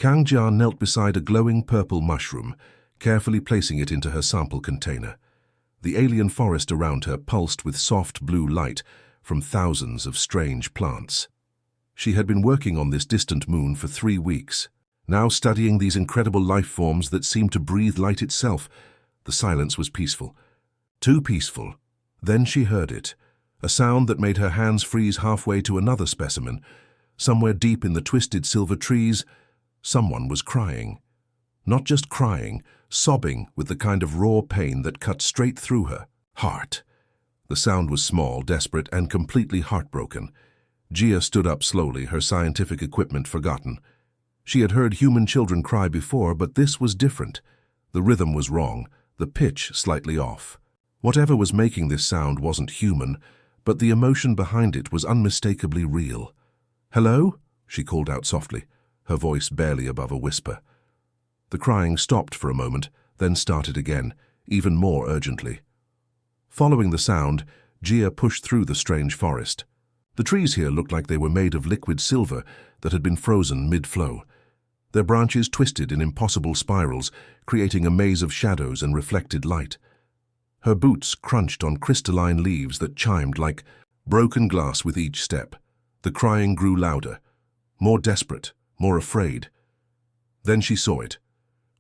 Kang Jia knelt beside a glowing purple mushroom, carefully placing it into her sample container. The alien forest around her pulsed with soft blue light from thousands of strange plants. She had been working on this distant moon for 3 weeks, now studying these incredible life forms that seemed to breathe light itself. The silence was peaceful. Too peaceful. Then she heard it, a sound that made her hands freeze halfway to another specimen. Somewhere deep in the twisted silver trees, someone was crying. Not just crying, sobbing with the kind of raw pain that cut straight through her heart. The sound was small, desperate, and completely heartbroken. Jia stood up slowly, her scientific equipment forgotten. She had heard human children cry before, but this was different. The rhythm was wrong, the pitch slightly off. Whatever was making this sound wasn't human, but the emotion behind it was unmistakably real. "Hello?" she called out softly, her voice barely above a whisper. The crying stopped for a moment, then started again, even more urgently. Following the sound, Jia pushed through the strange forest. The trees here looked like they were made of liquid silver that had been frozen mid-flow. Their branches twisted in impossible spirals, creating a maze of shadows and reflected light. Her boots crunched on crystalline leaves that chimed like broken glass with each step. The crying grew louder, more desperate, more afraid. Then she saw it.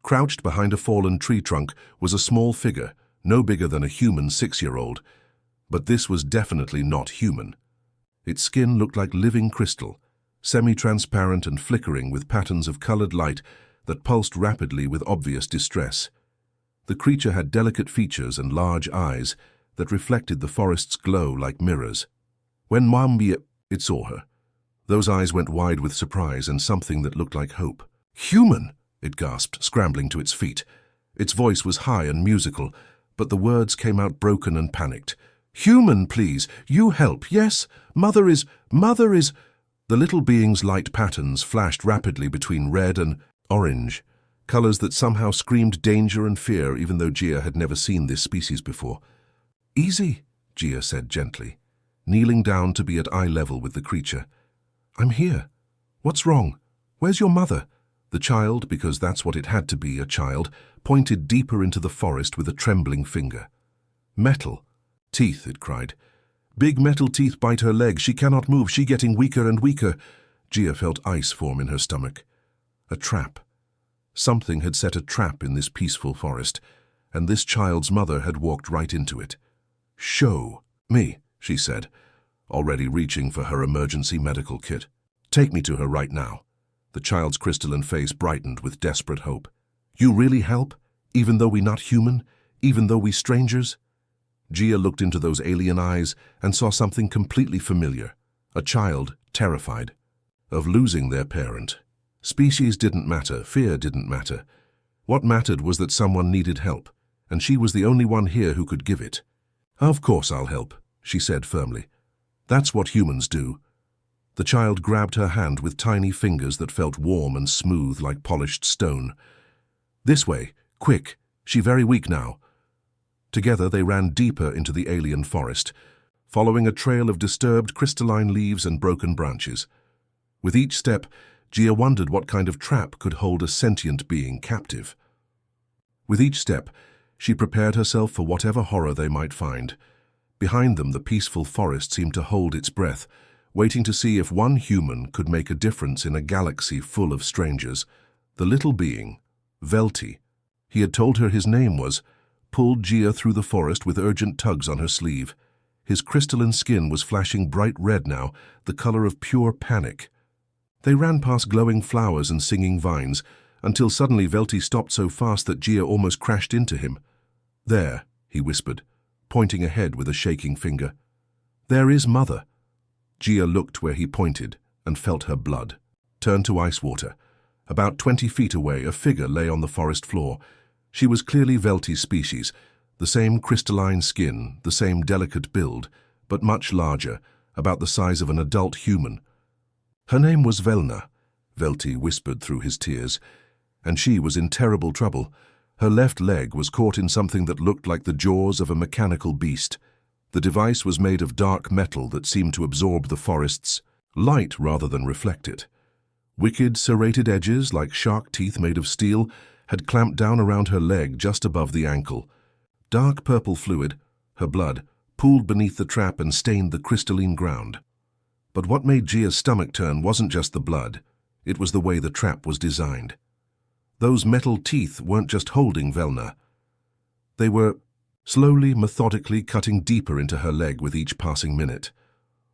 Crouched behind a fallen tree trunk was a small figure, no bigger than a human 6-year-old. But this was definitely not human. Its skin looked like living crystal, semi-transparent and flickering with patterns of colored light that pulsed rapidly with obvious distress. The creature had delicate features and large eyes that reflected the forest's glow like mirrors. When it saw her, those eyes went wide with surprise and something that looked like hope. "Human!" it gasped, scrambling to its feet. Its voice was high and musical, but the words came out broken and panicked. "Human, please! You help! Yes! Mother is... The little being's light patterns flashed rapidly between red and orange, colors that somehow screamed danger and fear even though Jia had never seen this species before. "Easy," Jia said gently, kneeling down to be at eye level with the creature. "I'm here. What's wrong? Where's your mother?" The child, because that's what it had to be, a child, pointed deeper into the forest with a trembling finger. "Metal. Teeth," it cried. "Big metal teeth bite her leg. She cannot move. She getting weaker and weaker." Jia felt ice form in her stomach. A trap. Something had set a trap in this peaceful forest, and this child's mother had walked right into it. "Show me," she said, already reaching for her emergency medical kit. "Take me to her right now." The child's crystalline face brightened with desperate hope. "You really help? Even though we not human? Even though we strangers?" Jia looked into those alien eyes and saw something completely familiar. A child, terrified of losing their parent. Species didn't matter, fear didn't matter. What mattered was that someone needed help, and she was the only one here who could give it. "Of course I'll help," she said firmly. "That's what humans do." The child grabbed her hand with tiny fingers that felt warm and smooth like polished stone. "This way, quick. She very weak now." Together they ran deeper into the alien forest, following a trail of disturbed crystalline leaves and broken branches. With each step, Jia wondered what kind of trap could hold a sentient being captive. With each step, she prepared herself for whatever horror they might find. Behind them, the peaceful forest seemed to hold its breath, waiting to see if one human could make a difference in a galaxy full of strangers. The little being, Velti, he had told her his name was, pulled Jia through the forest with urgent tugs on her sleeve. His crystalline skin was flashing bright red now, the color of pure panic. They ran past glowing flowers and singing vines, until suddenly Velti stopped so fast that Jia almost crashed into him. "There," he whispered, pointing ahead with a shaking finger. "There is Mother." Jia looked where he pointed and felt her blood turn to ice water. About 20 feet away, a figure lay on the forest floor. She was clearly Velti's species, the same crystalline skin, the same delicate build, but much larger, about the size of an adult human. Her name was Velna, Velti whispered through his tears, and she was in terrible trouble. Her left leg was caught in something that looked like the jaws of a mechanical beast. The device was made of dark metal that seemed to absorb the forest's light rather than reflect it. Wicked, serrated edges, like shark teeth made of steel, had clamped down around her leg just above the ankle. Dark purple fluid, her blood, pooled beneath the trap and stained the crystalline ground. But what made Gia's stomach turn wasn't just the blood, it was the way the trap was designed. Those metal teeth weren't just holding Velna. They were slowly, methodically cutting deeper into her leg with each passing minute.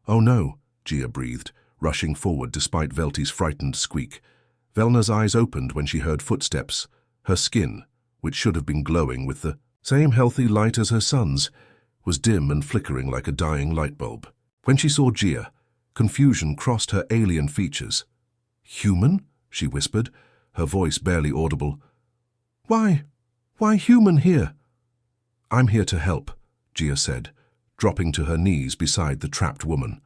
"Oh no," Gia breathed, rushing forward despite Velti's frightened squeak. Velna's eyes opened when she heard footsteps. Her skin, which should have been glowing with the same healthy light as her son's, was dim and flickering like a dying light bulb. When she saw Gia, confusion crossed her alien features. "Human?" she whispered, her voice barely audible. Why human here?" "I'm here to help," Gia said, dropping to her knees beside the trapped woman.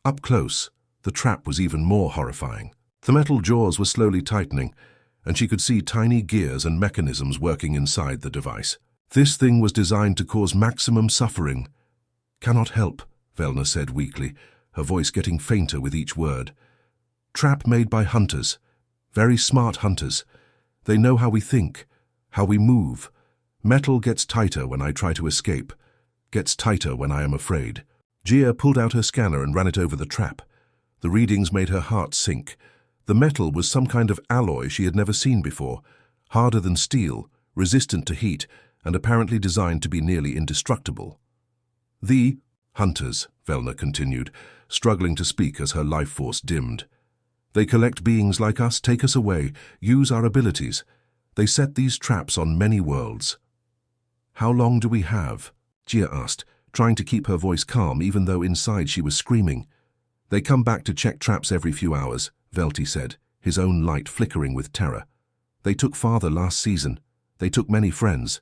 Up close, the trap was even more horrifying. The metal jaws were slowly tightening, and she could see tiny gears and mechanisms working inside the device. This thing was designed to cause maximum suffering. "Cannot help," Velna said weakly, her voice getting fainter with each word. "Trap made by hunters. Very smart hunters. They know how we think, how we move. Metal gets tighter when I try to escape, gets tighter when I am afraid." Gia pulled out her scanner and ran it over the trap. The readings made her heart sink. The metal was some kind of alloy she had never seen before, harder than steel, resistant to heat, and apparently designed to be nearly indestructible. "The hunters," Velna continued, struggling to speak as her life force dimmed. "They collect beings like us, take us away, use our abilities. They set these traps on many worlds." "How long do we have?" Gia asked, trying to keep her voice calm even though inside she was screaming. "They come back to check traps every few hours," Velti said, his own light flickering with terror. "They took father last season. They took many friends."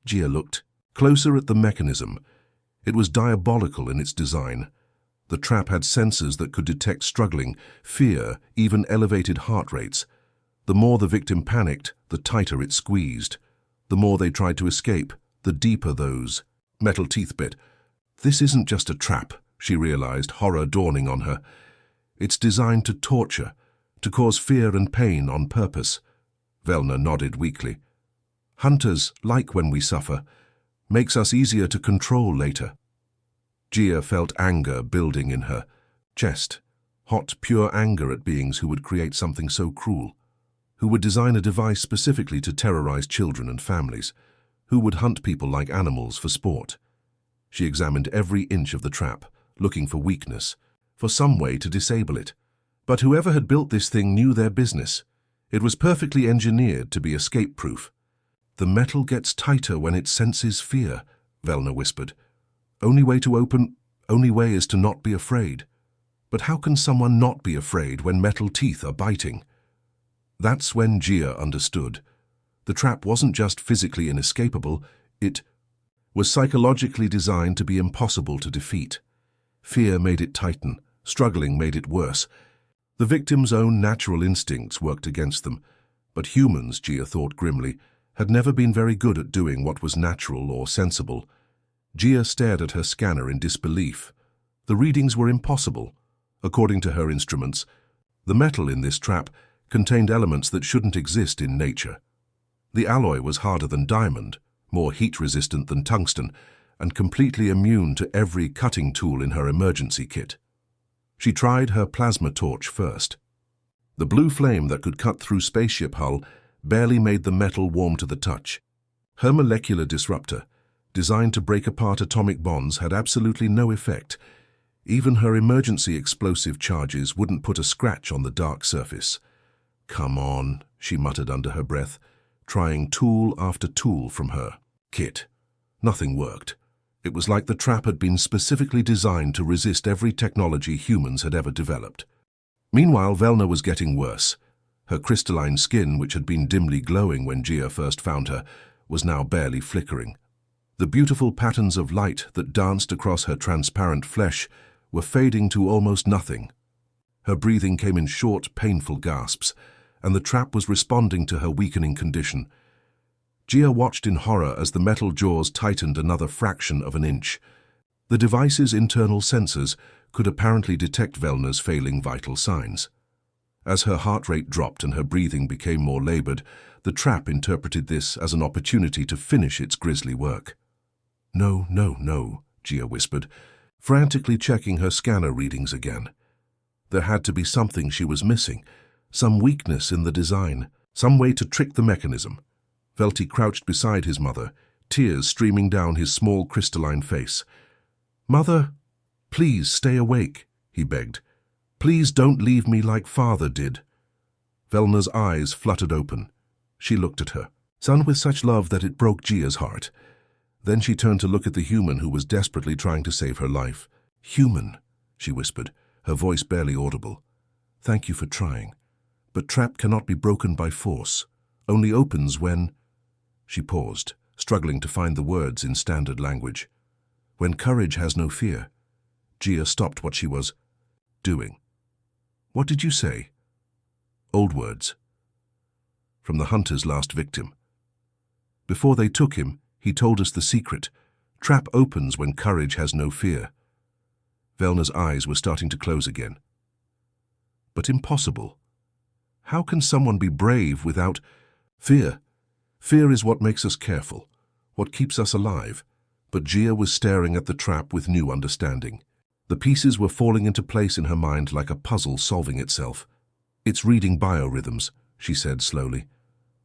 Gia looked closer at the mechanism. It was diabolical in its design. The trap had sensors that could detect struggling, fear, even elevated heart rates. The more the victim panicked, the tighter it squeezed. The more they tried to escape, the deeper those metal teeth bit. "This isn't just a trap," she realized, horror dawning on her. "It's designed to torture, to cause fear and pain on purpose." Velna nodded weakly. "Hunters like when we suffer. Makes us easier to control later." Gia felt anger building in her chest, hot, pure anger at beings who would create something so cruel, who would design a device specifically to terrorize children and families, who would hunt people like animals for sport. She examined every inch of the trap, looking for weakness, for some way to disable it. But whoever had built this thing knew their business. It was perfectly engineered to be escape-proof. "The metal gets tighter when it senses fear," Velna whispered. Only way is to not be afraid." "But how can someone not be afraid when metal teeth are biting?" That's when Gia understood. The trap wasn't just physically inescapable, it was psychologically designed to be impossible to defeat. Fear made it tighten, struggling made it worse. The victim's own natural instincts worked against them, but humans, Gia thought grimly, had never been very good at doing what was natural or sensible. Gia stared at her scanner in disbelief. The readings were impossible. According to her instruments, the metal in this trap contained elements that shouldn't exist in nature. The alloy was harder than diamond, more heat-resistant than tungsten, and completely immune to every cutting tool in her emergency kit. She tried her plasma torch first. The blue flame that could cut through spaceship hull barely made the metal warm to the touch. Her molecular disruptor, designed to break apart atomic bonds, had absolutely no effect. Even her emergency explosive charges wouldn't put a scratch on the dark surface. "Come on," she muttered under her breath, trying tool after tool from her kit. Nothing worked. It was like the trap had been specifically designed to resist every technology humans had ever developed. Meanwhile, Velna was getting worse. Her crystalline skin, which had been dimly glowing when Gia first found her, was now barely flickering. The beautiful patterns of light that danced across her transparent flesh were fading to almost nothing. Her breathing came in short, painful gasps, and the trap was responding to her weakening condition. Gia watched in horror as the metal jaws tightened another fraction of an inch. The device's internal sensors could apparently detect Velna's failing vital signs. As her heart rate dropped and her breathing became more labored, the trap interpreted this as an opportunity to finish its grisly work. "No, no, no," Gia whispered, frantically checking her scanner readings again. There had to be something she was missing, some weakness in the design, some way to trick the mechanism. Velti crouched beside his mother, tears streaming down his small crystalline face. "Mother, please stay awake," he begged. "Please don't leave me like Father did." Velna's eyes fluttered open. She looked at her son with such love that it broke Gia's heart. Then she turned to look at the human who was desperately trying to save her life. "Human," she whispered, her voice barely audible. "Thank you for trying. But trap cannot be broken by force. Only opens when—" She paused, struggling to find the words in standard language. "When courage has no fear." Gia stopped what she was doing. "What did you say?" "Old words. From the hunter's last victim. Before they took him, he told us the secret. Trap opens when courage has no fear." Velna's eyes were starting to close again. "But impossible. How can someone be brave without fear? Fear is what makes us careful, what keeps us alive." But Gia was staring at the trap with new understanding. The pieces were falling into place in her mind like a puzzle solving itself. "It's reading biorhythms," she said slowly.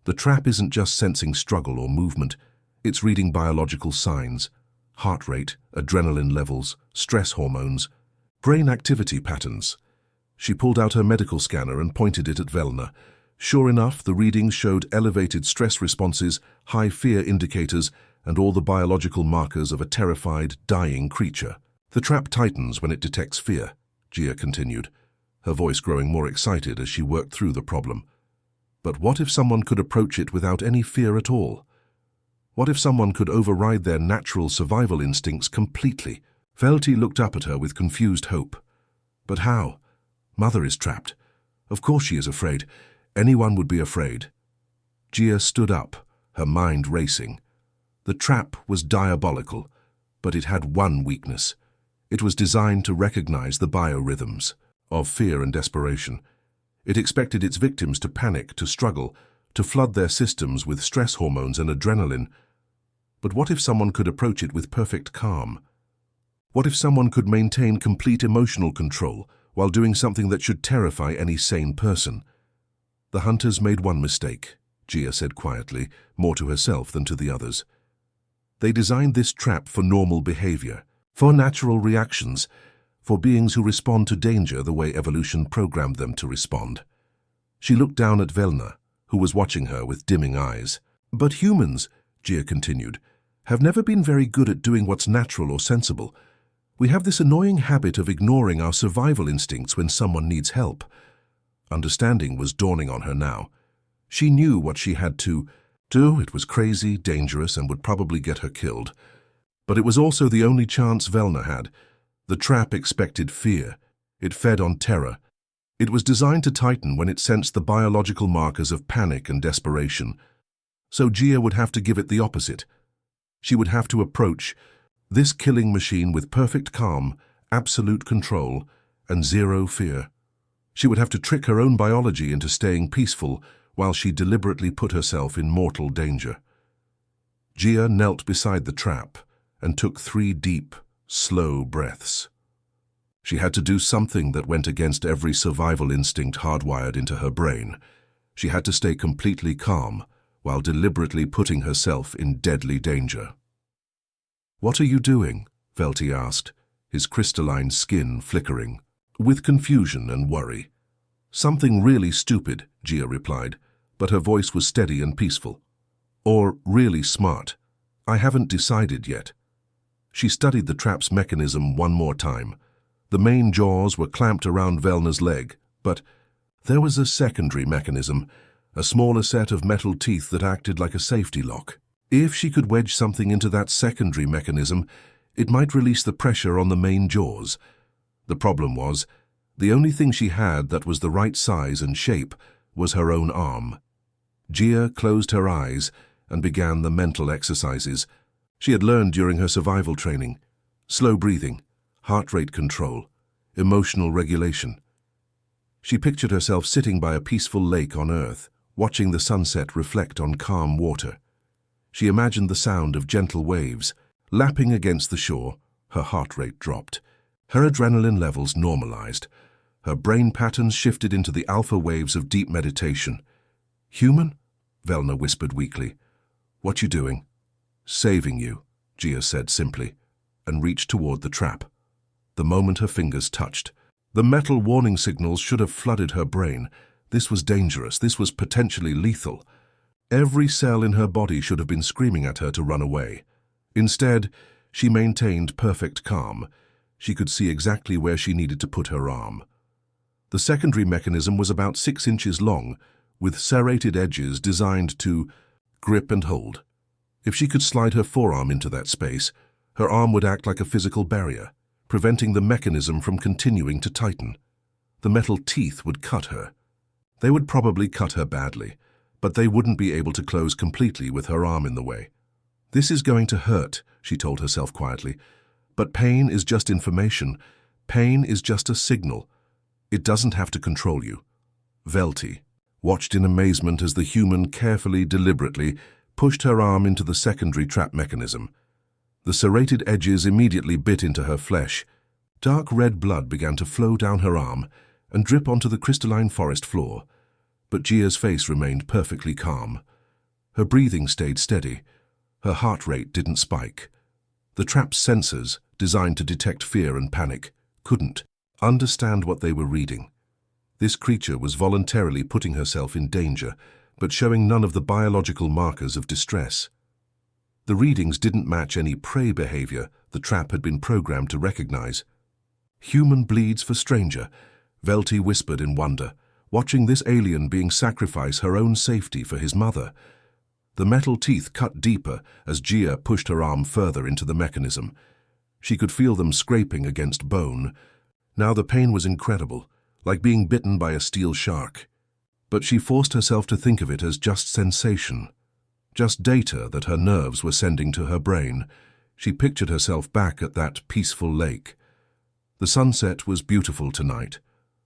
"The trap isn't just sensing struggle or movement. It's reading biological signs, heart rate, adrenaline levels, stress hormones, brain activity patterns." She pulled out her medical scanner and pointed it at Velna. Sure enough, the readings showed elevated stress responses, high fear indicators, and all the biological markers of a terrified, dying creature. "The trap tightens when it detects fear," Gia continued, her voice growing more excited as she worked through the problem. "But what if someone could approach it without any fear at all? What if someone could override their natural survival instincts completely?" Velti looked up at her with confused hope. "But how? Mother is trapped. Of course she is afraid. Anyone would be afraid." Gia stood up, her mind racing. The trap was diabolical, but it had one weakness. It was designed to recognize the biorhythms of fear and desperation. It expected its victims to panic, to struggle, to flood their systems with stress hormones and adrenaline. But what if someone could approach it with perfect calm? What if someone could maintain complete emotional control while doing something that should terrify any sane person? "The hunters made one mistake," Gia said quietly, more to herself than to the others. "They designed this trap for normal behavior, for natural reactions, for beings who respond to danger the way evolution programmed them to respond." She looked down at Velna, who was watching her with dimming eyes. "But humans," Gia continued, "have never been very good at doing what's natural or sensible. We have this annoying habit of ignoring our survival instincts when someone needs help." Understanding was dawning on her now. She knew what she had to do. It was crazy, dangerous, and would probably get her killed. But it was also the only chance Velna had. The trap expected fear. It fed on terror. It was designed to tighten when it sensed the biological markers of panic and desperation. So Gia would have to give it the opposite. She would have to approach this killing machine with perfect calm, absolute control, and zero fear. She would have to trick her own biology into staying peaceful while she deliberately put herself in mortal danger. Gia knelt beside the trap and took 3 deep, slow breaths. She had to do something that went against every survival instinct hardwired into her brain. She had to stay completely calm while deliberately putting herself in deadly danger. "What are you doing?" Velti asked, his crystalline skin flickering with confusion and worry. "Something really stupid," Gia replied, but her voice was steady and peaceful. "Or really smart. I haven't decided yet." She studied the trap's mechanism one more time. The main jaws were clamped around Velna's leg, but there was a secondary mechanism, a smaller set of metal teeth that acted like a safety lock. If she could wedge something into that secondary mechanism, it might release the pressure on the main jaws. The problem was, the only thing she had that was the right size and shape was her own arm. Gia closed her eyes and began the mental exercises she had learned during her survival training: slow breathing, heart rate control, emotional regulation. She pictured herself sitting by a peaceful lake on Earth, watching the sunset reflect on calm water. She imagined the sound of gentle waves lapping against the shore. Her heart rate dropped. Her adrenaline levels normalized. Her brain patterns shifted into the alpha waves of deep meditation. "Human?" Velna whispered weakly. "What you doing?" "Saving you," Gia said simply, and reached toward the trap. The moment her fingers touched, the metal warning signals should have flooded her brain. This was dangerous. This was potentially lethal. Every cell in her body should have been screaming at her to run away. Instead, she maintained perfect calm. She could see exactly where she needed to put her arm. The secondary mechanism was about 6 inches long, with serrated edges designed to grip and hold. If she could slide her forearm into that space, her arm would act like a physical barrier, preventing the mechanism from continuing to tighten. The metal teeth would cut her. They would probably cut her badly, but they wouldn't be able to close completely with her arm in the way. "This is going to hurt," she told herself quietly. "But pain is just information. Pain is just a signal. It doesn't have to control you." Velti watched in amazement as the human carefully, deliberately pushed her arm into the secondary trap mechanism. The serrated edges immediately bit into her flesh. Dark red blood began to flow down her arm and drip onto the crystalline forest floor. But Gia's face remained perfectly calm. Her breathing stayed steady. Her heart rate didn't spike. The trap's sensors, designed to detect fear and panic, couldn't understand what they were reading. This creature was voluntarily putting herself in danger, but showing none of the biological markers of distress. The readings didn't match any prey behavior the trap had been programmed to recognize. "Human bleeds for stranger," Velti whispered in wonder, watching this alien being sacrifice her own safety for his mother. The metal teeth cut deeper as Gia pushed her arm further into the mechanism. She could feel them scraping against bone. Now the pain was incredible, like being bitten by a steel shark. But she forced herself to think of it as just sensation, just data that her nerves were sending to her brain. She pictured herself back at that peaceful lake. The sunset was beautiful tonight.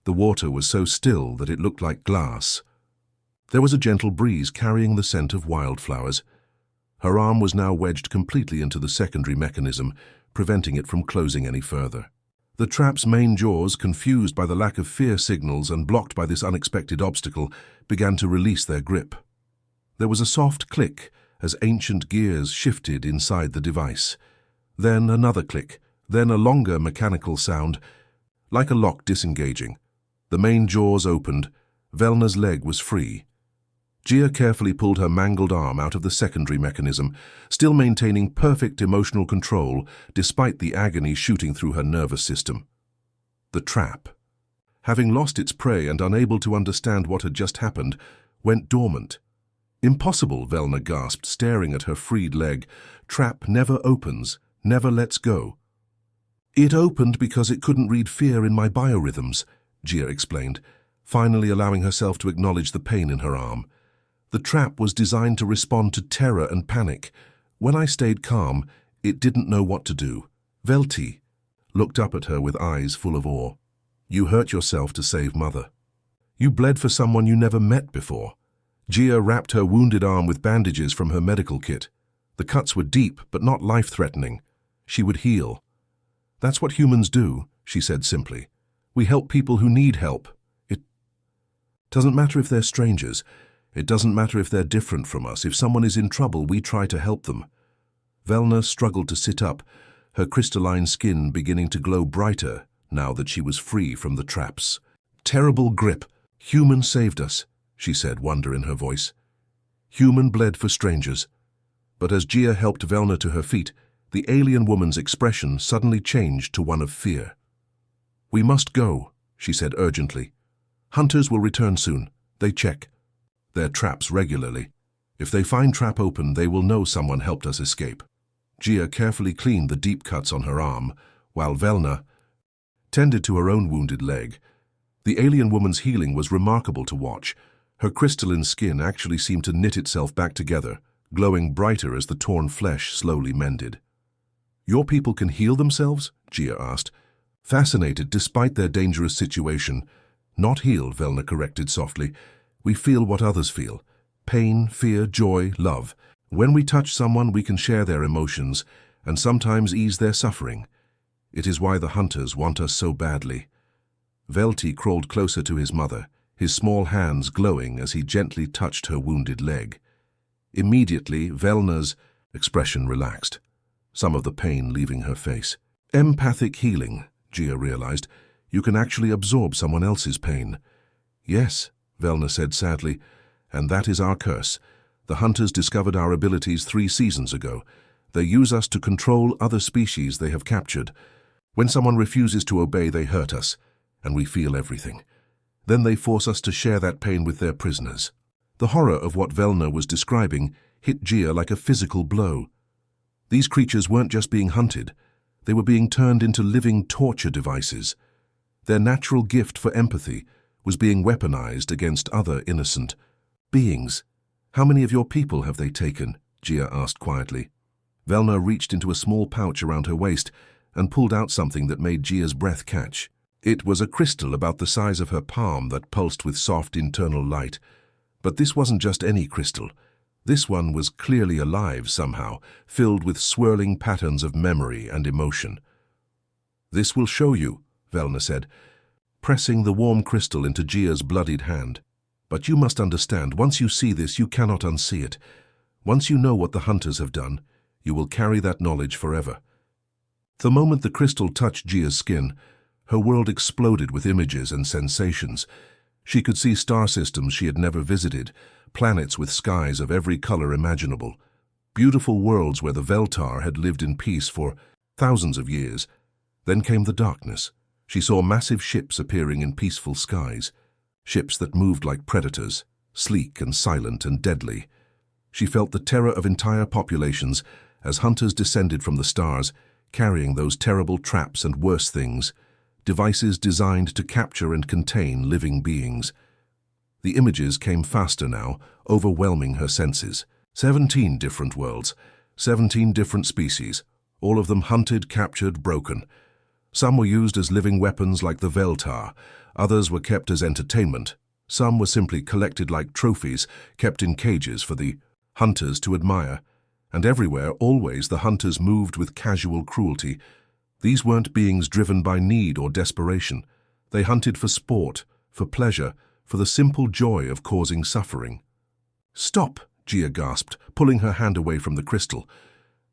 The water was so still that it looked like glass. There was a gentle breeze carrying the scent of wildflowers. Her arm was now wedged completely into the secondary mechanism, preventing it from closing any further. The trap's main jaws, confused by the lack of fear signals and blocked by this unexpected obstacle, began to release their grip. There was a soft click as ancient gears shifted inside the device. Then another click, then a longer mechanical sound, like a lock disengaging. The main jaws opened. Velna's leg was free. Gia carefully pulled her mangled arm out of the secondary mechanism, still maintaining perfect emotional control despite the agony shooting through her nervous system. The trap, having lost its prey and unable to understand what had just happened, went dormant. "Impossible," Velna gasped, staring at her freed leg. "Trap never opens, never lets go." "It opened because it couldn't read fear in my biorhythms," Gia explained, finally allowing herself to acknowledge the pain in her arm. "The trap was designed to respond to terror and panic. When I stayed calm, it didn't know what to do." Velti looked up at her with eyes full of awe. "You hurt yourself to save Mother. You bled for someone you never met before." Gia wrapped her wounded arm with bandages from her medical kit. The cuts were deep, but not life-threatening. She would heal. "That's what humans do," she said simply. "We help people who need help. It doesn't matter if they're strangers. It doesn't matter if they're different from us. If someone is in trouble, we try to help them." Velna struggled to sit up, her crystalline skin beginning to glow brighter now that she was free from the traps. "Terrible grip. Human saved us," she said, wonder in her voice. "Human bled for strangers." But as Gia helped Velna to her feet, the alien woman's expression suddenly changed to one of fear. "We must go," she said urgently. "Hunters will return soon. They check their traps regularly. If they find trap open, they will know someone helped us escape." Gia carefully cleaned the deep cuts on her arm, while Velna tended to her own wounded leg. The alien woman's healing was remarkable to watch. Her crystalline skin actually seemed to knit itself back together, glowing brighter as the torn flesh slowly mended. "Your people can heal themselves?" Gia asked, fascinated despite their dangerous situation. Not heal, Velna corrected softly. We feel what others feel. Pain, fear, joy, love. When we touch someone, we can share their emotions and sometimes ease their suffering. It is why the hunters want us so badly. Velti crawled closer to his mother, his small hands glowing as he gently touched her wounded leg. Immediately, Velna's expression relaxed, some of the pain leaving her face. Empathic healing, Gia realized. You can actually absorb someone else's pain. Yes, Velna said sadly, and that is our curse. The hunters discovered our abilities 3 seasons ago. They use us to control other species they have captured. When someone refuses to obey, they hurt us, and we feel everything. Then they force us to share that pain with their prisoners. The horror of what Velna was describing hit Gia like a physical blow. These creatures weren't just being hunted. They were being turned into living torture devices. Their natural gift for empathy was being weaponized against other innocent beings. How many of your people have they taken? Gia asked quietly. Velna reached into a small pouch around her waist and pulled out something that made Gia's breath catch. It was a crystal about the size of her palm that pulsed with soft internal light. But this wasn't just any crystal. This one was clearly alive somehow, filled with swirling patterns of memory and emotion. This will show you, Velna said, pressing the warm crystal into Gia's bloodied hand. But you must understand, once you see this, you cannot unsee it. Once you know what the hunters have done, you will carry that knowledge forever. The moment the crystal touched Gia's skin, her world exploded with images and sensations. She could see star systems she had never visited, planets with skies of every color imaginable, beautiful worlds where the Veltar had lived in peace for thousands of years. Then came the darkness. She saw massive ships appearing in peaceful skies, ships that moved like predators, sleek and silent and deadly. She felt the terror of entire populations as hunters descended from the stars, carrying those terrible traps and worse things, devices designed to capture and contain living beings. The images came faster now, overwhelming her senses. 17 different worlds, 17 different species, all of them hunted, captured, broken. Some were used as living weapons like the Veltar, others were kept as entertainment, some were simply collected like trophies, kept in cages for the hunters to admire. And everywhere, always, the hunters moved with casual cruelty. These weren't beings driven by need or desperation. They hunted for sport, for pleasure, for the simple joy of causing suffering. "Stop!" Gia gasped, pulling her hand away from the crystal.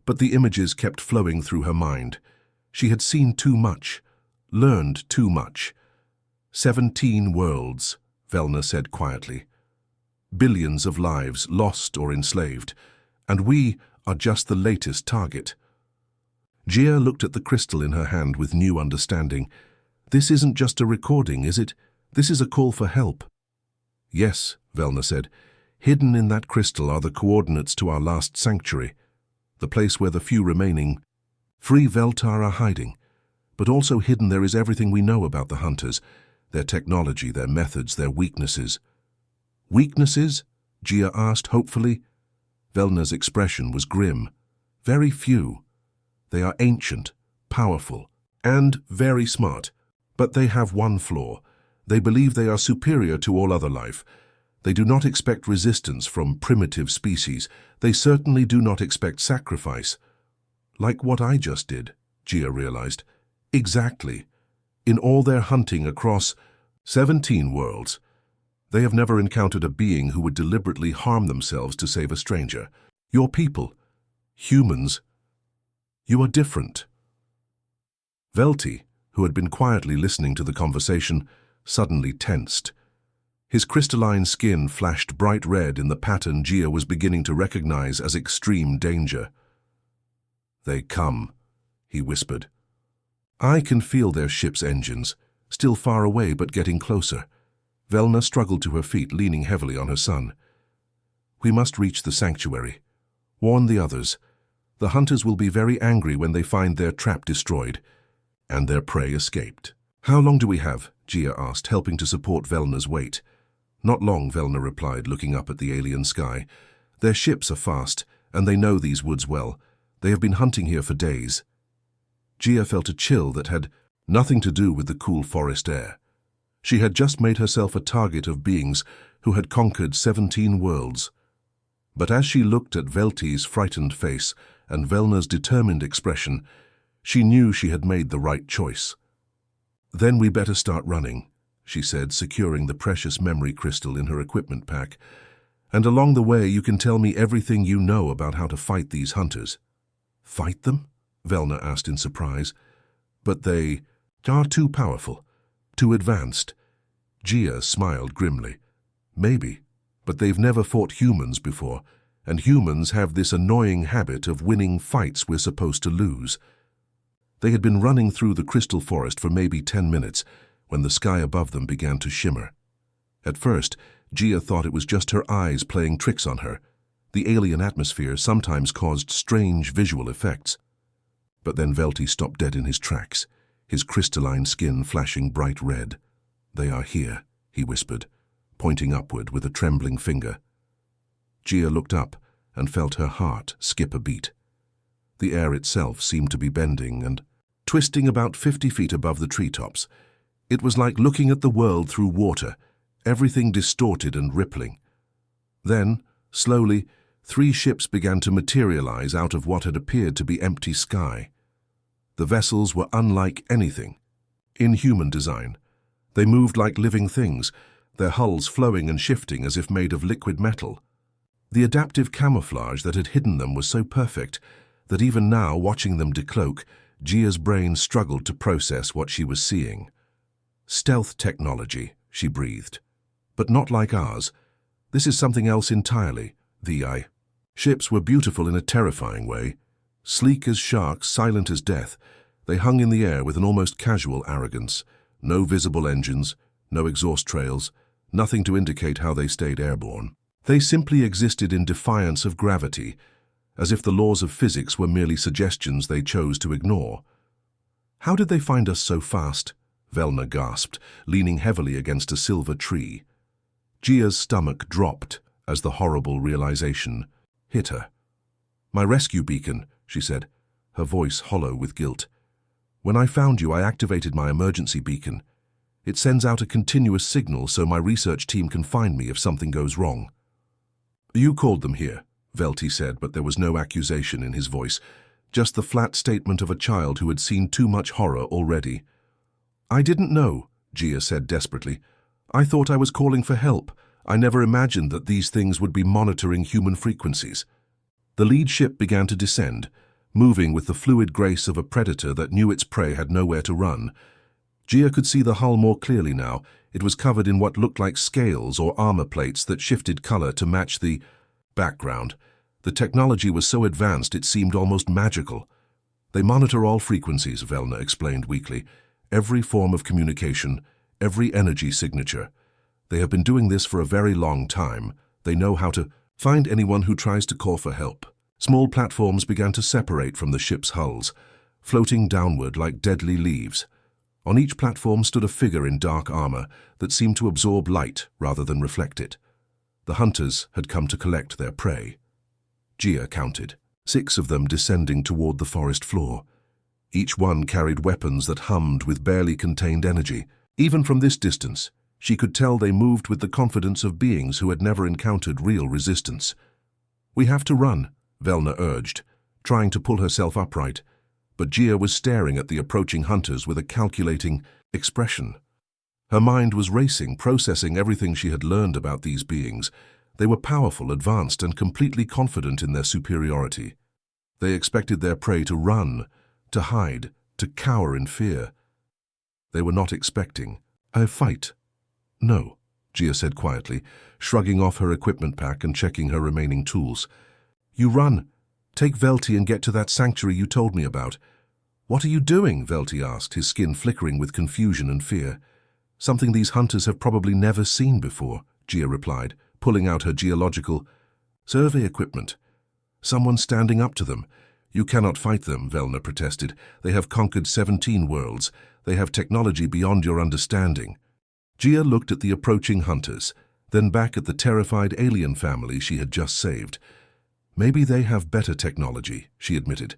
But the images kept flowing through her mind. She had seen too much, learned too much. 17 worlds, Velna said quietly. Billions of lives lost or enslaved, and we are just the latest target. Gia looked at the crystal in her hand with new understanding. This isn't just a recording, is it? This is a call for help. Yes, Velna said. Hidden in that crystal are the coordinates to our last sanctuary, the place where the few remaining free Veltar are hiding. But also hidden there is everything we know about the hunters, their technology, their methods, their weaknesses. Weaknesses? Gia asked hopefully. Velna's expression was grim. Very few. They are ancient, powerful, and very smart. But they have one flaw. They believe they are superior to all other life. They do not expect resistance from primitive species. They certainly do not expect sacrifice. Like what I just did, Gia realized. Exactly. In all their hunting across 17 worlds, they have never encountered a being who would deliberately harm themselves to save a stranger. Your people, humans, you are different. Velti, who had been quietly listening to the conversation, suddenly tensed. His crystalline skin flashed bright red in the pattern Gia was beginning to recognize as extreme danger. They come, he whispered. I can feel their ship's engines, still far away but getting closer. Velna struggled to her feet, leaning heavily on her son. We must reach the sanctuary. Warn the others. The hunters will be very angry when they find their trap destroyed, and their prey escaped. How long do we have? Gia asked, helping to support Velna's weight. Not long, Velna replied, looking up at the alien sky. Their ships are fast, and they know these woods well. They have been hunting here for days. Gia felt a chill that had nothing to do with the cool forest air. She had just made herself a target of beings who had conquered 17 worlds. But as she looked at Velti's frightened face and Velna's determined expression, she knew she had made the right choice. "Then we better start running," she said, securing the precious memory crystal in her equipment pack. "And along the way you can tell me everything you know about how to fight these hunters." "Fight them?" Velna asked in surprise. "But they are too powerful, too advanced." Gia smiled grimly. "Maybe, but they've never fought humans before, and humans have this annoying habit of winning fights we're supposed to lose." They had been running through the crystal forest for maybe 10 minutes when the sky above them began to shimmer. At first, Gia thought it was just her eyes playing tricks on her. The alien atmosphere sometimes caused strange visual effects. But then Velti stopped dead in his tracks, his crystalline skin flashing bright red. "They are here," he whispered, pointing upward with a trembling finger. Gia looked up and felt her heart skip a beat. The air itself seemed to be bending and twisting about 50 feet above the treetops. It was like looking at the world through water, everything distorted and rippling. Then, slowly, 3 ships began to materialize out of what had appeared to be empty sky. The vessels were unlike anything. Inhuman design. They moved like living things, their hulls flowing and shifting as if made of liquid metal. The adaptive camouflage that had hidden them was so perfect that even now, watching them decloak, Gia's brain struggled to process what she was seeing. "Stealth technology," she breathed. "But not like ours. This is something else entirely." The ships were beautiful in a terrifying way. Sleek as sharks, silent as death, they hung in the air with an almost casual arrogance. No visible engines, no exhaust trails, nothing to indicate how they stayed airborne. They simply existed in defiance of gravity, as if the laws of physics were merely suggestions they chose to ignore. "How did they find us so fast?" Velna gasped, leaning heavily against a silver tree. Gia's stomach dropped as the horrible realization hit her. "My rescue beacon," she said, her voice hollow with guilt. "When I found you, I activated my emergency beacon. It sends out a continuous signal so my research team can find me if something goes wrong." "You called them here," Velti said, but there was no accusation in his voice, just the flat statement of a child who had seen too much horror already. "I didn't know," Gia said desperately. "I thought I was calling for help. I never imagined that these things would be monitoring human frequencies." The lead ship began to descend, moving with the fluid grace of a predator that knew its prey had nowhere to run. Gia could see the hull more clearly now. It was covered in what looked like scales or armor plates that shifted color to match the background. The technology was so advanced it seemed almost magical. "They monitor all frequencies," Velna explained weakly. "Every form of communication, every energy signature. They have been doing this for a very long time. They know how to find anyone who tries to call for help." Small platforms began to separate from the ship's hulls, floating downward like deadly leaves. On each platform stood a figure in dark armor that seemed to absorb light rather than reflect it. The hunters had come to collect their prey. Gia counted, 6 of them descending toward the forest floor. Each one carried weapons that hummed with barely contained energy. Even from this distance, she could tell they moved with the confidence of beings who had never encountered real resistance. "We have to run," Velna urged, trying to pull herself upright, but Gia was staring at the approaching hunters with a calculating expression. Her mind was racing, processing everything she had learned about these beings. They were powerful, advanced, and completely confident in their superiority. They expected their prey to run, to hide, to cower in fear. They were not expecting a fight. "No," Gia said quietly, shrugging off her equipment pack and checking her remaining tools. "You run. Take Velti and get to that sanctuary you told me about." "What are you doing?" Velti asked, his skin flickering with confusion and fear. "Something these hunters have probably never seen before," Gia replied, pulling out her geological survey equipment. "Someone's standing up to them." "You cannot fight them," Velna protested. "They have conquered 17 worlds. They have technology beyond your understanding." Gia looked at the approaching hunters, then back at the terrified alien family she had just saved. "Maybe they have better technology," she admitted.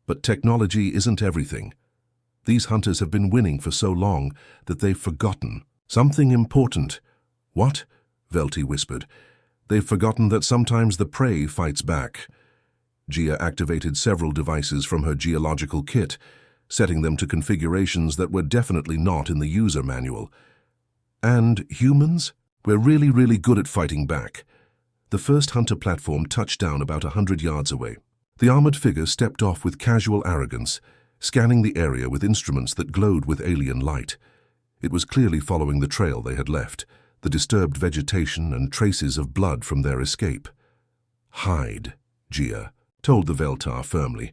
"But technology isn't everything. These hunters have been winning for so long that they've forgotten Something important. What? Velti whispered. They've forgotten that sometimes the prey fights back. Gia activated several devices from her geological kit, setting them to configurations that were definitely not in the user manual. And humans? We're really good at fighting back. The first hunter platform touched down about 100 yards away. The armored figure stepped off with casual arrogance, scanning the area with instruments that glowed with alien light. It was clearly following the trail they had left, the disturbed vegetation and traces of blood from their escape. Hide, Gia told the Veltar firmly.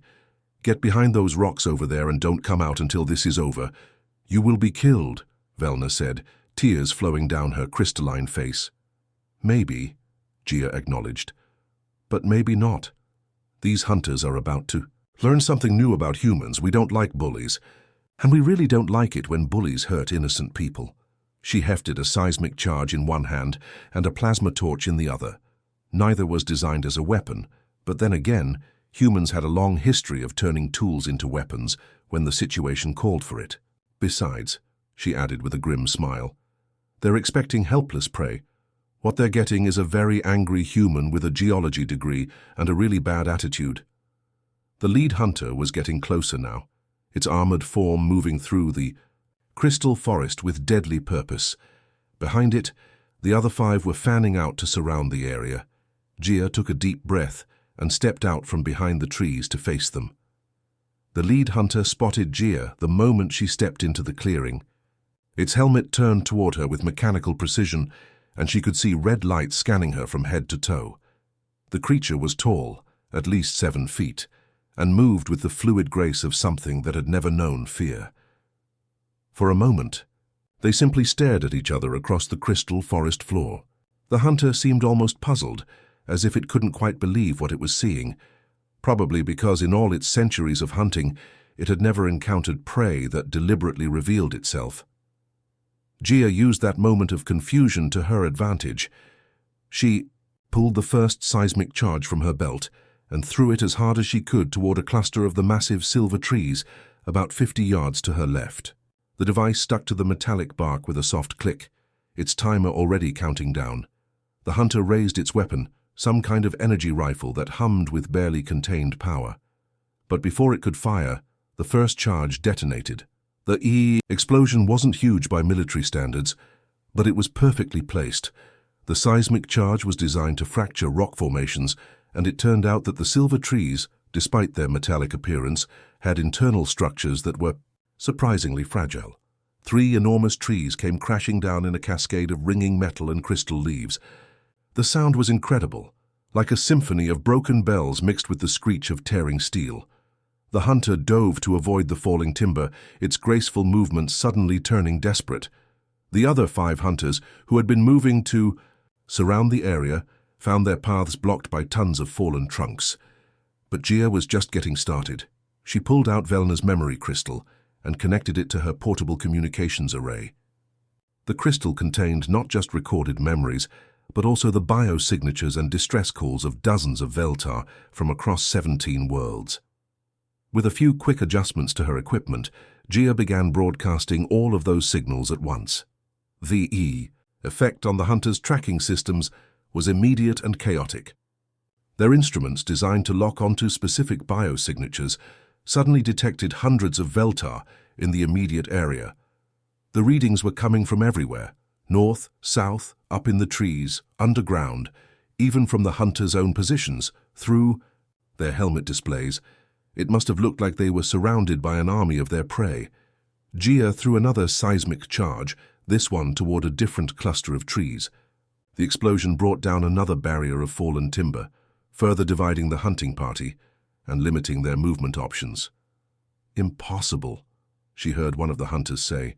Get behind those rocks over there and don't come out until this is over. You will be killed, Velna said, tears flowing down her crystalline face. Maybe, Gia acknowledged. But maybe not. These hunters are about to learn something new about humans. We don't like bullies. And we really don't like it when bullies hurt innocent people. She hefted a seismic charge in one hand and a plasma torch in the other. Neither was designed as a weapon, but then again, humans had a long history of turning tools into weapons when the situation called for it. Besides, she added with a grim smile, they're expecting helpless prey. What they're getting is a very angry human with a geology degree and a really bad attitude. The lead hunter was getting closer now, its armored form moving through the crystal forest with deadly purpose. Behind it, the other 5 were fanning out to surround the area. Gia took a deep breath and stepped out from behind the trees to face them. The lead hunter spotted Gia the moment she stepped into the clearing. Its helmet turned toward her with mechanical precision, and she could see red light scanning her from head to toe. The creature was tall, at least 7 feet, and moved with the fluid grace of something that had never known fear. For a moment, they simply stared at each other across the crystal forest floor. The hunter seemed almost puzzled, as if it couldn't quite believe what it was seeing, probably because in all its centuries of hunting, it had never encountered prey that deliberately revealed itself. Gia used that moment of confusion to her advantage. She pulled the first seismic charge from her belt and threw it as hard as she could toward a cluster of the massive silver trees about 50 yards to her left. The device stuck to the metallic bark with a soft click, its timer already counting down. The hunter raised its weapon, some kind of energy rifle that hummed with barely contained power. But before it could fire, the first charge detonated. The explosion wasn't huge by military standards, but it was perfectly placed. The seismic charge was designed to fracture rock formations, and it turned out that the silver trees, despite their metallic appearance, had internal structures that were surprisingly fragile. 3 enormous trees came crashing down in a cascade of ringing metal and crystal leaves. The sound was incredible, like a symphony of broken bells mixed with the screech of tearing steel. The hunter dove to avoid the falling timber, its graceful movements suddenly turning desperate. The other 5 hunters, who had been moving to surround the area, found their paths blocked by tons of fallen trunks. But Gia was just getting started. She pulled out Velna's memory crystal and connected it to her portable communications array. The crystal contained not just recorded memories, but also the biosignatures and distress calls of dozens of Veltar from across 17 worlds. With a few quick adjustments to her equipment, Gia began broadcasting all of those signals at once. The effect on the hunters' tracking systems was immediate and chaotic. Their instruments, designed to lock onto specific biosignatures, suddenly detected hundreds of Veltar in the immediate area. The readings were coming from everywhere, north, south, up in the trees, underground, even from the hunters' own positions, through their helmet displays. It must have looked like they were surrounded by an army of their prey. Gia threw another seismic charge, this one toward a different cluster of trees. The explosion brought down another barrier of fallen timber, further dividing the hunting party and limiting their movement options. "Impossible," she heard one of the hunters say,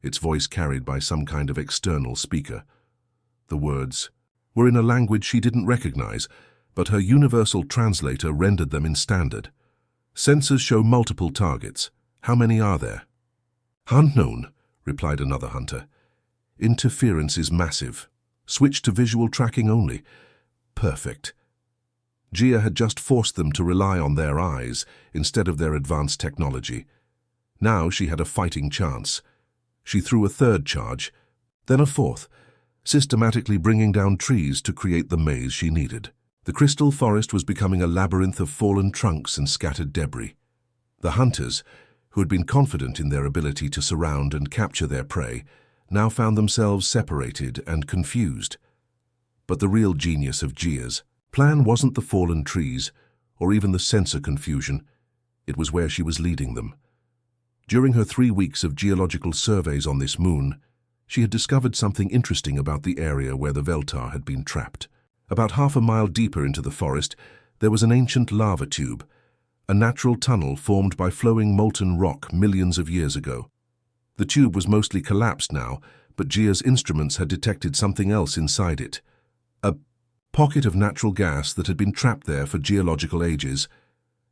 its voice carried by some kind of external speaker. The words were in a language she didn't recognize, but her universal translator rendered them in standard. "Sensors show multiple targets. How many are there?" "Unknown," replied another hunter. "Interference is massive. Switch to visual tracking only." Perfect. Gia had just forced them to rely on their eyes instead of their advanced technology. Now she had a fighting chance. She threw a third charge, Then a fourth, systematically bringing down trees to create the maze she needed. The crystal forest was becoming a labyrinth of fallen trunks and scattered debris. The hunters, who had been confident in their ability to surround and capture their prey, now found themselves separated and confused. But the real genius of Gia's plan wasn't the fallen trees, or even the sensor confusion. It was where she was leading them. During her 3 weeks of geological surveys on this moon, she had discovered something interesting about the area where the Veltar had been trapped. About half a mile deeper into the forest, there was an ancient lava tube, a natural tunnel formed by flowing molten rock millions of years ago. The tube was mostly collapsed now, but Gia's instruments had detected something else inside it. A pocket of natural gas that had been trapped there for geological ages.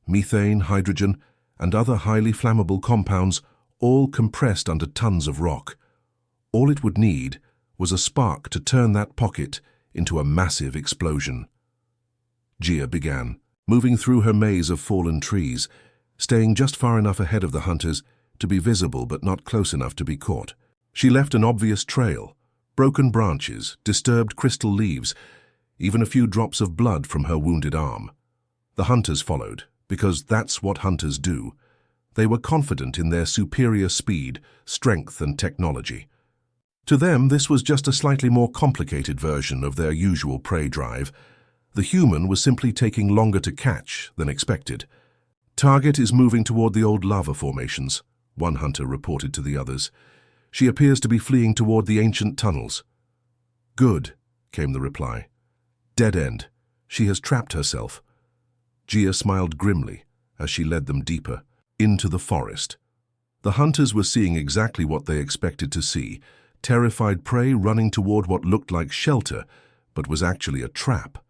Methane, hydrogen, and other highly flammable compounds, all compressed under tons of rock. All it would need was a spark to turn that pocket into a massive explosion. Gia began, moving through her maze of fallen trees, staying just far enough ahead of the hunters to be visible but not close enough to be caught. She left an obvious trail, broken branches, disturbed crystal leaves, even a few drops of blood from her wounded arm. The hunters followed, because that's what hunters do. They were confident in their superior speed, strength, and technology. To them, this was just a slightly more complicated version of their usual prey drive. The human was simply taking longer to catch than expected. "Target is moving toward the old lava formations," one hunter reported to the others. "She appears to be fleeing toward the ancient tunnels." "Good," came the reply. "Dead end. She has trapped herself." Gia smiled grimly as she led them deeper, into the forest. The hunters were seeing exactly what they expected to see: terrified prey running toward what looked like shelter, but was actually a trap.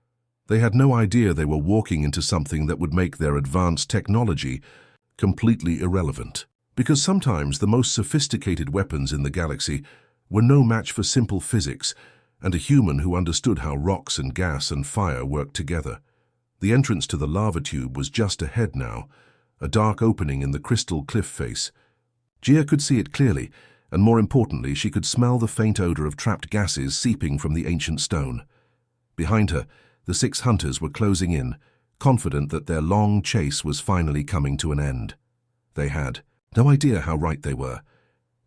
They had no idea they were walking into something that would make their advanced technology completely irrelevant. Because sometimes the most sophisticated weapons in the galaxy were no match for simple physics and a human who understood how rocks and gas and fire worked together. The entrance to the lava tube was just ahead now, a dark opening in the crystal cliff face. Gia could see it clearly, and more importantly, she could smell the faint odor of trapped gases seeping from the ancient stone. Behind her, the 6 hunters were closing in, confident that their long chase was finally coming to an end. They had no idea how right they were.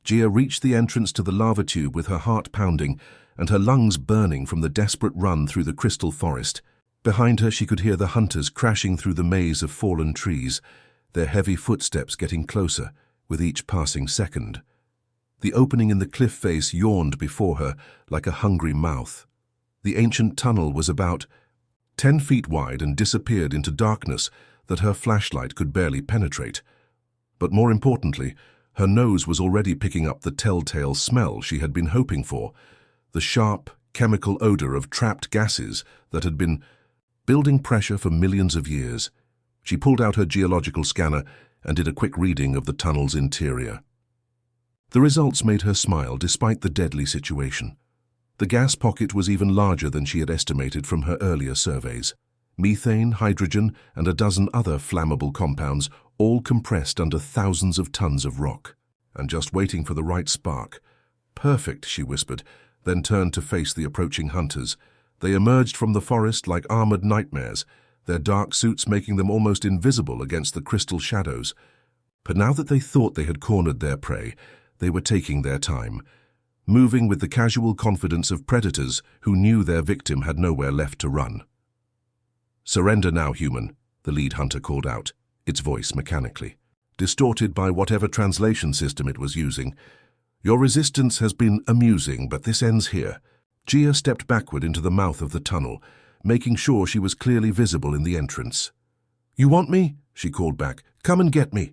Gia reached the entrance to the lava tube with her heart pounding and her lungs burning from the desperate run through the crystal forest. Behind her, she could hear the hunters crashing through the maze of fallen trees, their heavy footsteps getting closer with each passing second. The opening in the cliff face yawned before her like a hungry mouth. The ancient tunnel was about 10 feet wide and disappeared into darkness that her flashlight could barely penetrate. But more importantly, her nose was already picking up the telltale smell she had been hoping for, the sharp, chemical odor of trapped gases that had been building pressure for millions of years. She pulled out her geological scanner and did a quick reading of the tunnel's interior. The results made her smile despite the deadly situation. The gas pocket was even larger than she had estimated from her earlier surveys. Methane, hydrogen, and a dozen other flammable compounds, all compressed under thousands of tons of rock, and just waiting for the right spark. "Perfect," she whispered, then turned to face the approaching hunters. They emerged from the forest like armored nightmares, their dark suits making them almost invisible against the crystal shadows. But now that they thought they had cornered their prey, they were taking their time, moving with the casual confidence of predators who knew their victim had nowhere left to run. "Surrender now, human," the lead hunter called out, its voice mechanically, distorted by whatever translation system it was using. "Your resistance has been amusing, but this ends here." Gia stepped backward into the mouth of the tunnel, making sure she was clearly visible in the entrance. "You want me?" she called back. "Come and get me."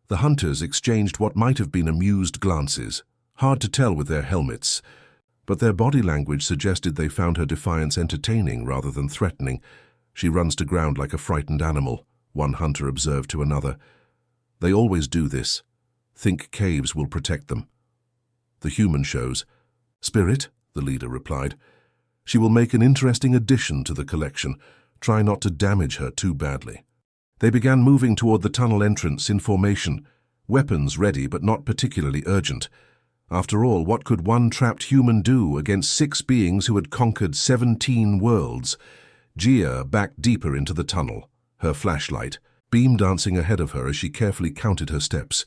The hunters exchanged what might have been amused glances, hard to tell with their helmets, but their body language suggested they found her defiance entertaining rather than threatening. "She runs to ground like a frightened animal," one hunter observed to another. "They always do this. Think caves will protect them." "The human shows." "Spirit," the leader replied. "She will make an interesting addition to the collection. Try not to damage her too badly." They began moving toward the tunnel entrance in formation, weapons ready but not particularly urgent. After all, what could one trapped human do against 6 beings who had conquered 17 worlds? Gia backed deeper into the tunnel, her flashlight, beam dancing ahead of her as she carefully counted her steps.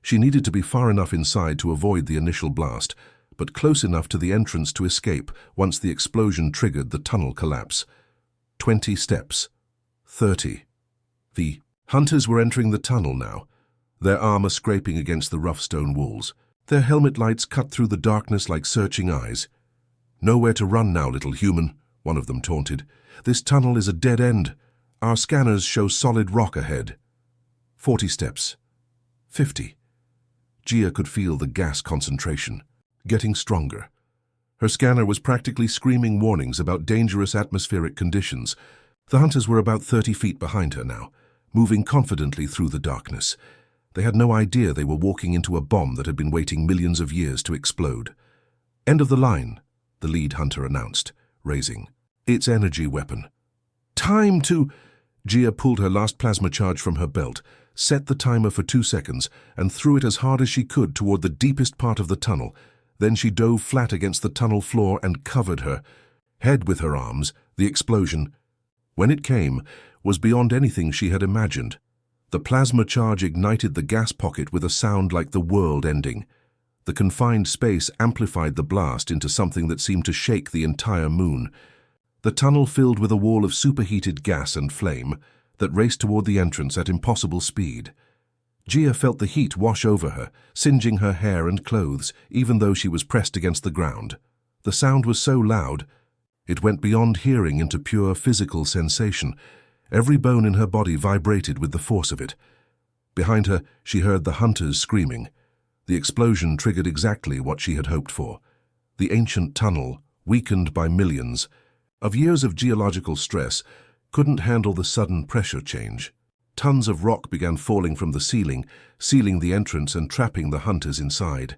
She needed to be far enough inside to avoid the initial blast, but close enough to the entrance to escape once the explosion triggered the tunnel collapse. 20 steps. 30. The hunters were entering the tunnel now, their armor scraping against the rough stone walls. Their helmet lights cut through the darkness like searching eyes. "Nowhere to run now, little human," one of them taunted. "This tunnel is a dead end. Our scanners show solid rock ahead." 40 steps. 50. Gia could feel the gas concentration, getting stronger. Her scanner was practically screaming warnings about dangerous atmospheric conditions. The hunters were about 30 feet behind her now, moving confidently through the darkness. They had no idea they were walking into a bomb that had been waiting millions of years to explode. "End of the line," the lead hunter announced, raising its energy weapon. "Time to—" Gia pulled her last plasma charge from her belt, set the timer for 2 seconds, and threw it as hard as she could toward the deepest part of the tunnel. Then she dove flat against the tunnel floor and covered her head with her arms. The explosion, when it came, was beyond anything she had imagined. The plasma charge ignited the gas pocket with a sound like the world ending. The confined space amplified the blast into something that seemed to shake the entire moon. The tunnel filled with a wall of superheated gas and flame that raced toward the entrance at impossible speed. Gia felt the heat wash over her, singeing her hair and clothes, even though she was pressed against the ground. The sound was so loud, it went beyond hearing into pure physical sensation. Every bone in her body vibrated with the force of it. Behind her, she heard the hunters screaming. The explosion triggered exactly what she had hoped for. The ancient tunnel, weakened by millions of years of geological stress, couldn't handle the sudden pressure change. Tons of rock began falling from the ceiling, sealing the entrance and trapping the hunters inside.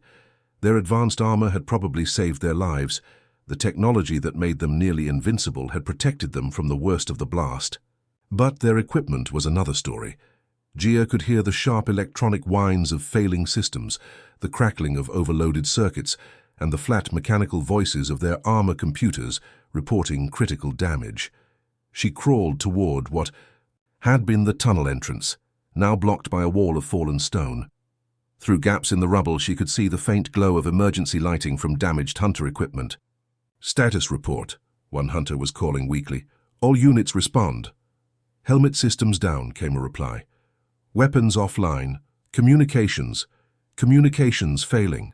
Their advanced armor had probably saved their lives. The technology that made them nearly invincible had protected them from the worst of the blast. But their equipment was another story. Gia could hear the sharp electronic whines of failing systems, the crackling of overloaded circuits, and the flat mechanical voices of their armor computers reporting critical damage. She crawled toward what had been the tunnel entrance, now blocked by a wall of fallen stone. Through gaps in the rubble, she could see the faint glow of emergency lighting from damaged hunter equipment. "Status report," one hunter was calling weakly. "All units respond." "Helmet systems down," came a reply. "Weapons offline. Communications failing."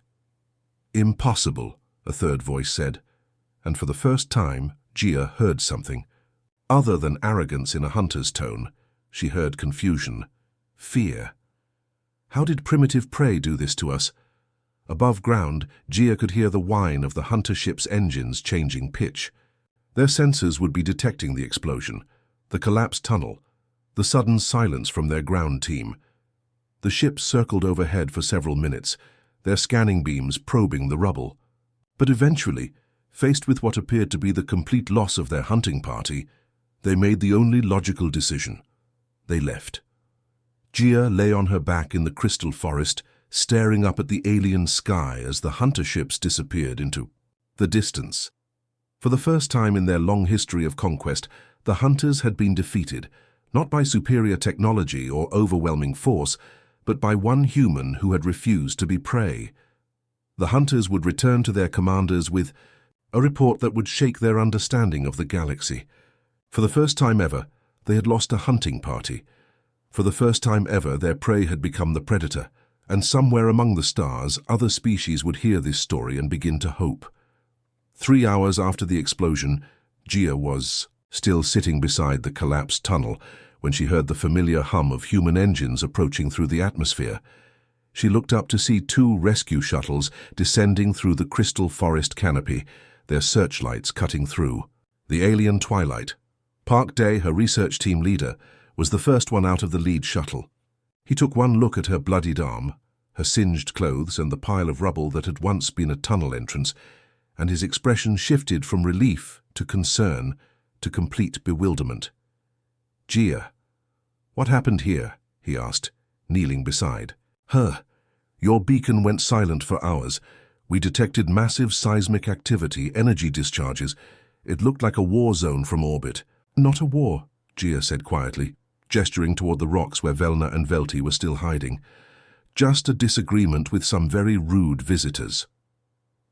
"Impossible," a third voice said, and for the first time, Gia heard something. Other than arrogance in a hunter's tone, she heard confusion, fear. How did primitive prey do this to us? Above ground, Gia could hear the whine of the hunter ship's engines changing pitch. Their sensors would be detecting the explosion, the collapsed tunnel, the sudden silence from their ground team. The ship circled overhead for several minutes, their scanning beams probing the rubble. But eventually, faced with what appeared to be the complete loss of their hunting party, they made the only logical decision. They left. Gia lay on her back in the crystal forest, staring up at the alien sky as the hunter ships disappeared into the distance. For the first time in their long history of conquest, the hunters had been defeated, not by superior technology or overwhelming force, but by one human who had refused to be prey. The hunters would return to their commanders with a report that would shake their understanding of the galaxy. For the first time ever, they had lost a hunting party. For the first time ever, their prey had become the predator, and somewhere among the stars, other species would hear this story and begin to hope. 3 hours after the explosion, Gia was still sitting beside the collapsed tunnel when she heard the familiar hum of human engines approaching through the atmosphere. She looked up to see 2 rescue shuttles descending through the crystal forest canopy, their searchlights cutting through. The alien Twilight. Park Day, her research team leader, was the first one out of the lead shuttle. He took one look at her bloodied arm, her singed clothes, and the pile of rubble that had once been a tunnel entrance, and his expression shifted from relief to concern to complete bewilderment. "Gia, what happened here?" he asked, kneeling beside her. "Your beacon went silent for hours. We detected massive seismic activity, energy discharges. It looked like a war zone from orbit. Not a war, Gia said quietly, gesturing toward the rocks where Velna and Velti were still hiding. Just a disagreement with some very rude visitors.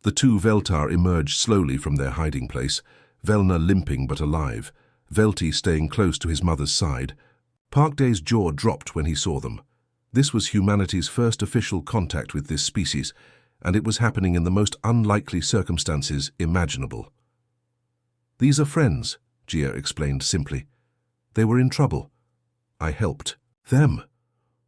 The two Veltar emerged slowly from their hiding place, Velna limping but alive, Velti staying close to his mother's side. Parkday's jaw dropped when he saw them. This was humanity's first official contact with this species, and it was happening in the most unlikely circumstances imaginable. "These are friends," Gia explained simply. "They were in trouble. I helped them."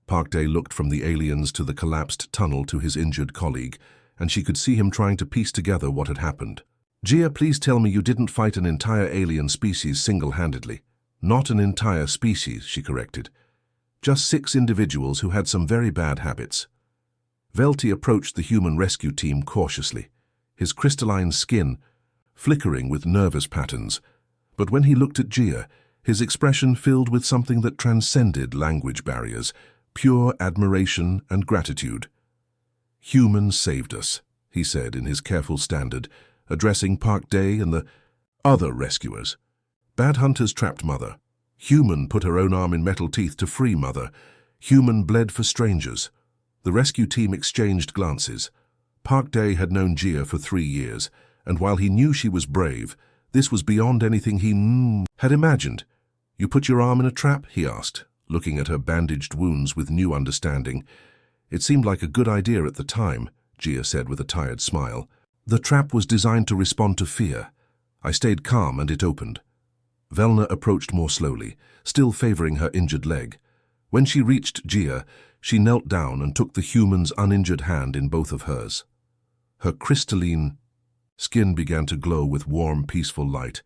Parkday looked from the aliens to the collapsed tunnel to his injured colleague, and she could see him trying to piece together what had happened. "Gia, please tell me you didn't fight an entire alien species single-handedly." "Not an entire species," she corrected. "Just 6 individuals who had some very bad habits." Velti approached the human rescue team cautiously, his crystalline skin flickering with nervous patterns. But when he looked at Gia, his expression filled with something that transcended language barriers, pure admiration and gratitude. "Humans saved us," he said in his careful standard, addressing Parkday and the other rescuers. "Bad hunters trapped Mother. Human put her own arm in metal teeth to free Mother. Human bled for strangers." The rescue team exchanged glances. Parkday had known Gia for 3 years, and while he knew she was brave, this was beyond anything he had imagined. "You put your arm in a trap?" he asked, looking at her bandaged wounds with new understanding. "It seemed like a good idea at the time," Gia said with a tired smile. "The trap was designed to respond to fear. I stayed calm and it opened." Velna approached more slowly, still favoring her injured leg. When she reached Gia, she knelt down and took the human's uninjured hand in both of hers. Her crystalline skin began to glow with warm, peaceful light.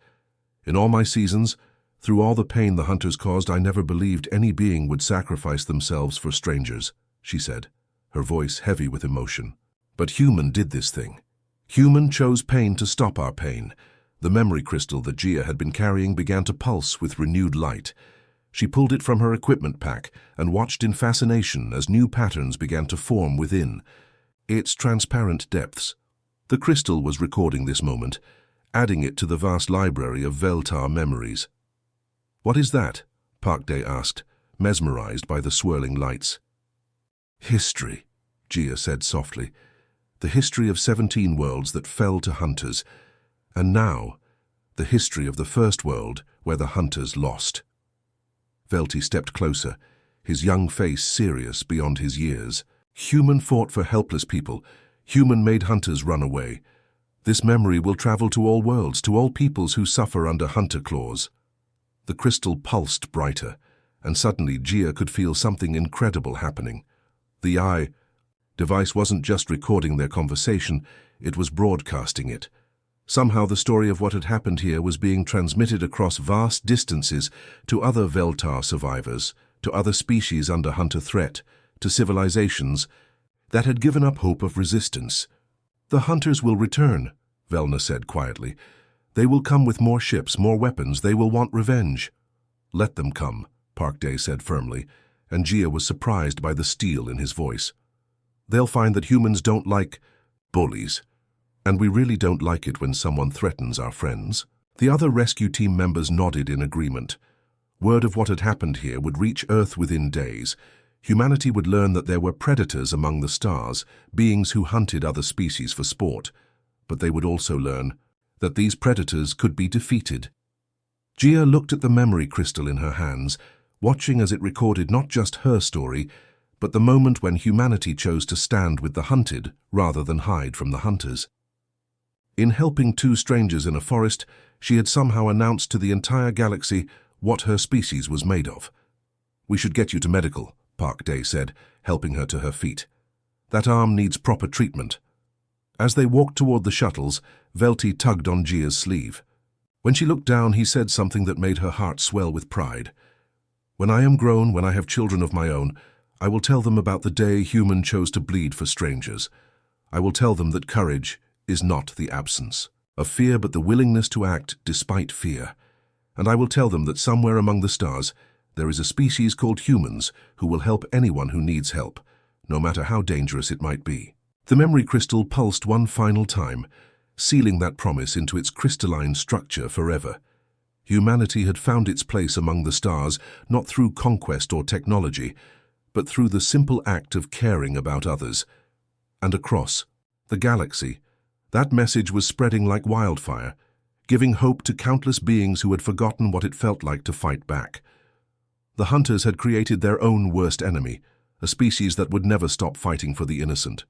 "In all my seasons, through all the pain the hunters caused, I never believed any being would sacrifice themselves for strangers," she said, her voice heavy with emotion. "But Human did this thing. Human chose pain to stop our pain." The memory crystal that Gia had been carrying began to pulse with renewed light. She pulled it from her equipment pack and watched in fascination as new patterns began to form within its transparent depths. The crystal was recording this moment, adding it to the vast library of Veltar memories. "What is that?" Parkday asked, mesmerized by the swirling lights. "History," Gia said softly. "The history of 17 worlds that fell to hunters, and now the history of the first world where the hunters lost." Velti stepped closer, his young face serious beyond his years. "Human fought for helpless people. Human made hunters run away. This memory will travel to all worlds, to all peoples who suffer under hunter claws." The crystal pulsed brighter, and suddenly Gia could feel something incredible happening. The eye device wasn't just recording their conversation, it was broadcasting it. Somehow the story of what had happened here was being transmitted across vast distances to other Veltar survivors, to other species under hunter threat, to civilizations that had given up hope of resistance. "The hunters will return," Velna said quietly. "They will come with more ships, more weapons. They will want revenge." "Let them come," Parkday said firmly, and Gia was surprised by the steel in his voice. "They'll find that humans don't like bullies. And we really don't like it when someone threatens our friends." The other rescue team members nodded in agreement. Word of what had happened here would reach Earth within days. Humanity would learn that there were predators among the stars, beings who hunted other species for sport. But they would also learn that these predators could be defeated. Gia looked at the memory crystal in her hands, watching as it recorded not just her story, but the moment when humanity chose to stand with the hunted rather than hide from the hunters. In helping 2 strangers in a forest, she had somehow announced to the entire galaxy what her species was made of. "We should get you to medical," Parkday said, helping her to her feet. "That arm needs proper treatment." As they walked toward the shuttles, Velti tugged on Gia's sleeve. When she looked down, he said something that made her heart swell with pride. "When I am grown, when I have children of my own, I will tell them about the day Human chose to bleed for strangers. I will tell them that courage is not the absence of fear, but the willingness to act despite fear. And I will tell them that somewhere among the stars, there is a species called humans who will help anyone who needs help, no matter how dangerous it might be." The memory crystal pulsed one final time, sealing that promise into its crystalline structure forever. Humanity had found its place among the stars, not through conquest or technology, but through the simple act of caring about others. And across the galaxy, that message was spreading like wildfire, giving hope to countless beings who had forgotten what it felt like to fight back. The hunters had created their own worst enemy, a species that would never stop fighting for the innocent.